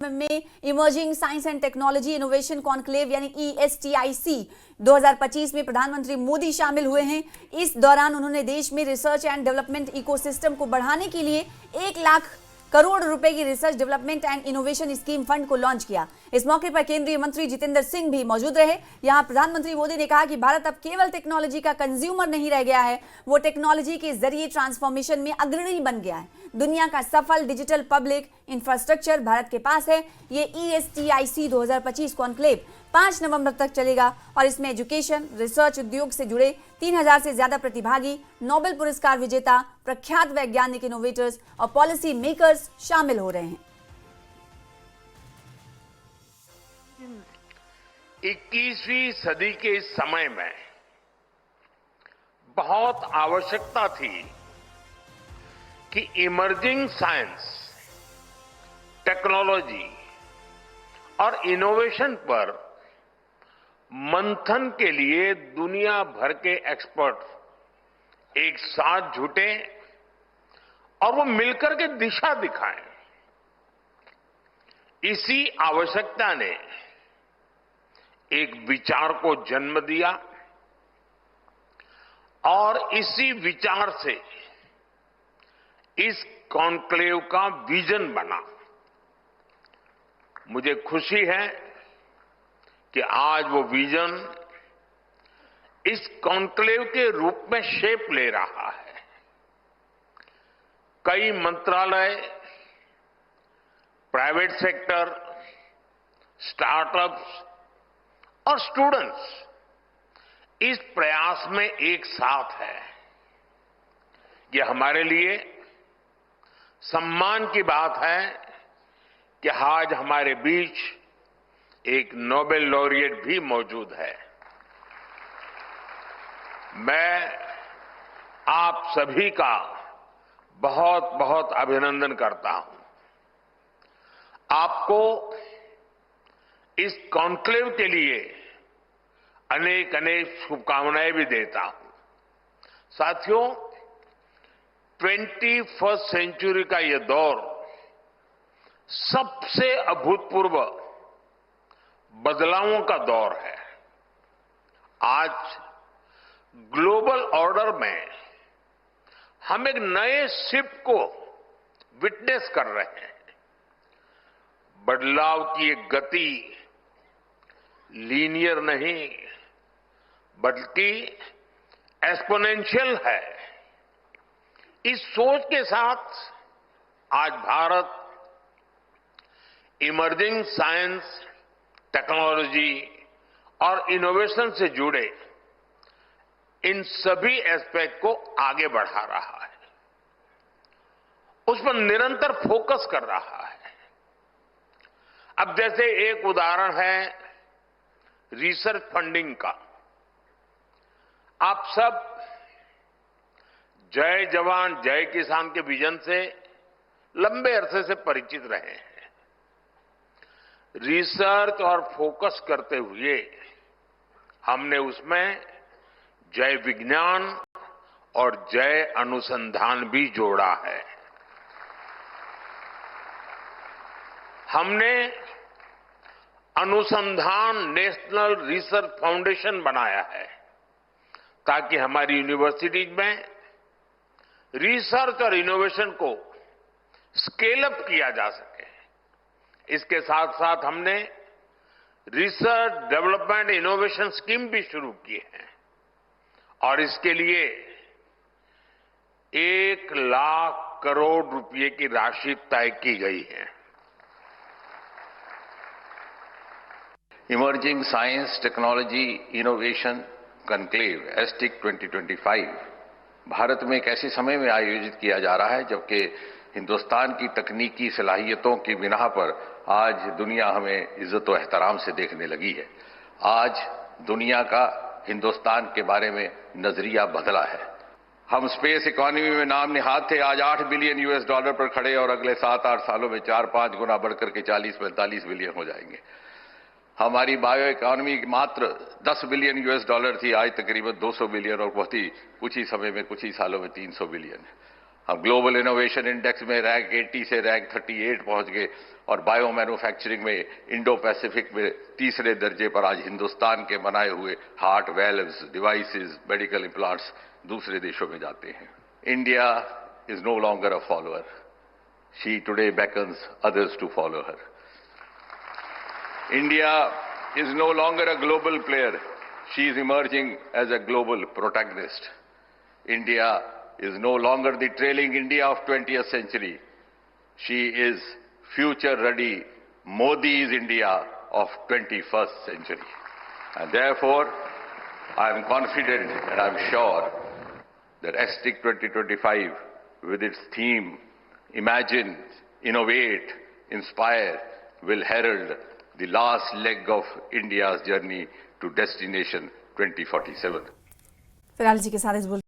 में emerging science and technology innovation conclave यानी ESTIC 2025 में प्रधानमंत्री मोदी शामिल हुए हैं। इस दौरान उन्होंने देश में रिसर्च एंड डेवलपमेंट इकोसिस्टम को बढ़ाने के लिए 1 लाख करोड़ रुपए की research development and innovation scheme fund को लॉन्च किया। इस मौके पर केंद्रीय मंत्री जितेंद्र सिंह भी मौजूद रहे। यहां प्रधानमंत्री मोदी ने कहा कि भारत अब केवल टेक्नोलॉजी का कंज्यूमर नहीं रह गया है, वो टेक्नोलॉजी के जरिए ट्रांसफॉर्मेशन में अग्रणी बन गया है। दुनिया का सफल डिजिटल पब्लिक इंफ्रास्ट्रक्चर भारत के पास है। ये ESTIC 2025 कॉन्क्लेव 5 नवंबर तक चलेगा और इसमें एजुकेशन, रिसर्च, उद्योग से जुड़े 3000 से ज्यादा प्रतिभागी, नोबेल पुरस्कार विजेता, प्रख्यात वैज्ञानिक, इनोवेटर्स और पॉलिसी मेकर्स शामिल हो रहे हैं। 21वीं सदी के इस समय में बहुत आवश्यकता थी कि इमर्जिंग साइंस, टेक्नोलॉजी और इनोवेशन पर मंथन के लिए दुनिया भर के एक्सपर्ट एक साथ जुटे और वो मिलकर के दिशा दिखाएं। इसी आवश्यकता ने एक विचार को जन्म दिया और इसी विचार से इस कॉन्क्लेव का विजन बना। मुझे खुशी है कि आज वो विजन इस कॉन्क्लेव के रूप में शेप ले रहा है। कई मंत्रालय, प्राइवेट सेक्टर, स्टार्टअप्स और स्टूडेंट्स इस प्रयास में एक साथ है। ये हमारे लिए सम्मान की बात है कि आज हमारे बीच एक नोबेल लॉरिएट भी मौजूद है। मैं आप सभी का बहुत बहुत अभिनंदन करता हूं। आपको इस कॉन्क्लेव के लिए अनेक अनेक शुभकामनाएं भी देता हूं। साथियों, 21वीं सेंचुरी का यह दौर सबसे अभूतपूर्व बदलावों का दौर है। आज ग्लोबल ऑर्डर में हम एक नए शिफ्ट को विटनेस कर रहे हैं। बदलाव की एक गति लीनियर नहीं बल्कि एक्सपोनेंशियल है। इस सोच के साथ आज भारत इमर्जिंग साइंस, टेक्नोलॉजी और इनोवेशन से जुड़े इन सभी एस्पेक्ट को आगे बढ़ा रहा है, उस पर निरंतर फोकस कर रहा है। अब जैसे एक उदाहरण है रिसर्च फंडिंग का। आप सब जय जवान जय किसान के विजन से लंबे अरसे से परिचित रहे हैं। रिसर्च और फोकस करते हुए हमने उसमें जय विज्ञान और जय अनुसंधान भी जोड़ा है। हमने अनुसंधान नेशनल रिसर्च फाउंडेशन बनाया है ताकि हमारी यूनिवर्सिटीज में रिसर्च और इनोवेशन को स्केल अप किया जा सके। इसके साथ साथ हमने रिसर्च डेवलपमेंट इनोवेशन स्कीम भी शुरू की है और इसके लिए 1 लाख करोड़ रुपए की राशि तय की गई है। Emerging science, technology, innovation conclave ESTIC 2025 Bharat में एक ऐसे समय में आयोजित किया जा रहा है जबकि हिंदुस्तान की तकनीकी सलाहियतों की बिना पर आज दुनिया हमें इज्जत और एहतराम से देखने लगी है। आज दुनिया का हिंदुस्तान के बारे में नजरिया बदला है। हम स्पेस इकोनॉमी में नाम निहाद थे, आज $8 बिलियन पर खड़े और अगले 7-8 सालों में 4-5 गुना बढ़कर के 40-45 बिलियन हो जाएंगे। हमारी बायो इकोनॉमी मात्र $10 बिलियन थी, आज तकरीबन 200 बिलियन और बहुत ही कुछ ही समय में, कुछ ही सालों में 300 बिलियन है। हम ग्लोबल इनोवेशन इंडेक्स में रैंक 80 से रैंक 38 पहुंच गए और बायो मैन्युफैक्चरिंग में इंडो पैसिफिक में तीसरे दर्जे पर आज हिंदुस्तान के बनाए हुए heart valves, devices, medical implants दूसरे देशों में जाते हैं। India is no longer a follower, she today beckons others to follow her. India is no longer a global player, she is emerging as a global protagonist. India is no longer the trailing India of 20th century. She is future-ready Modi's India of 21st century. And therefore, I am confident and I am sure that STIC 2025, with its theme, Imagine, Innovate, Inspire, will herald the last leg of India's journey to destination 2047. फिलहाल जी के साथ इस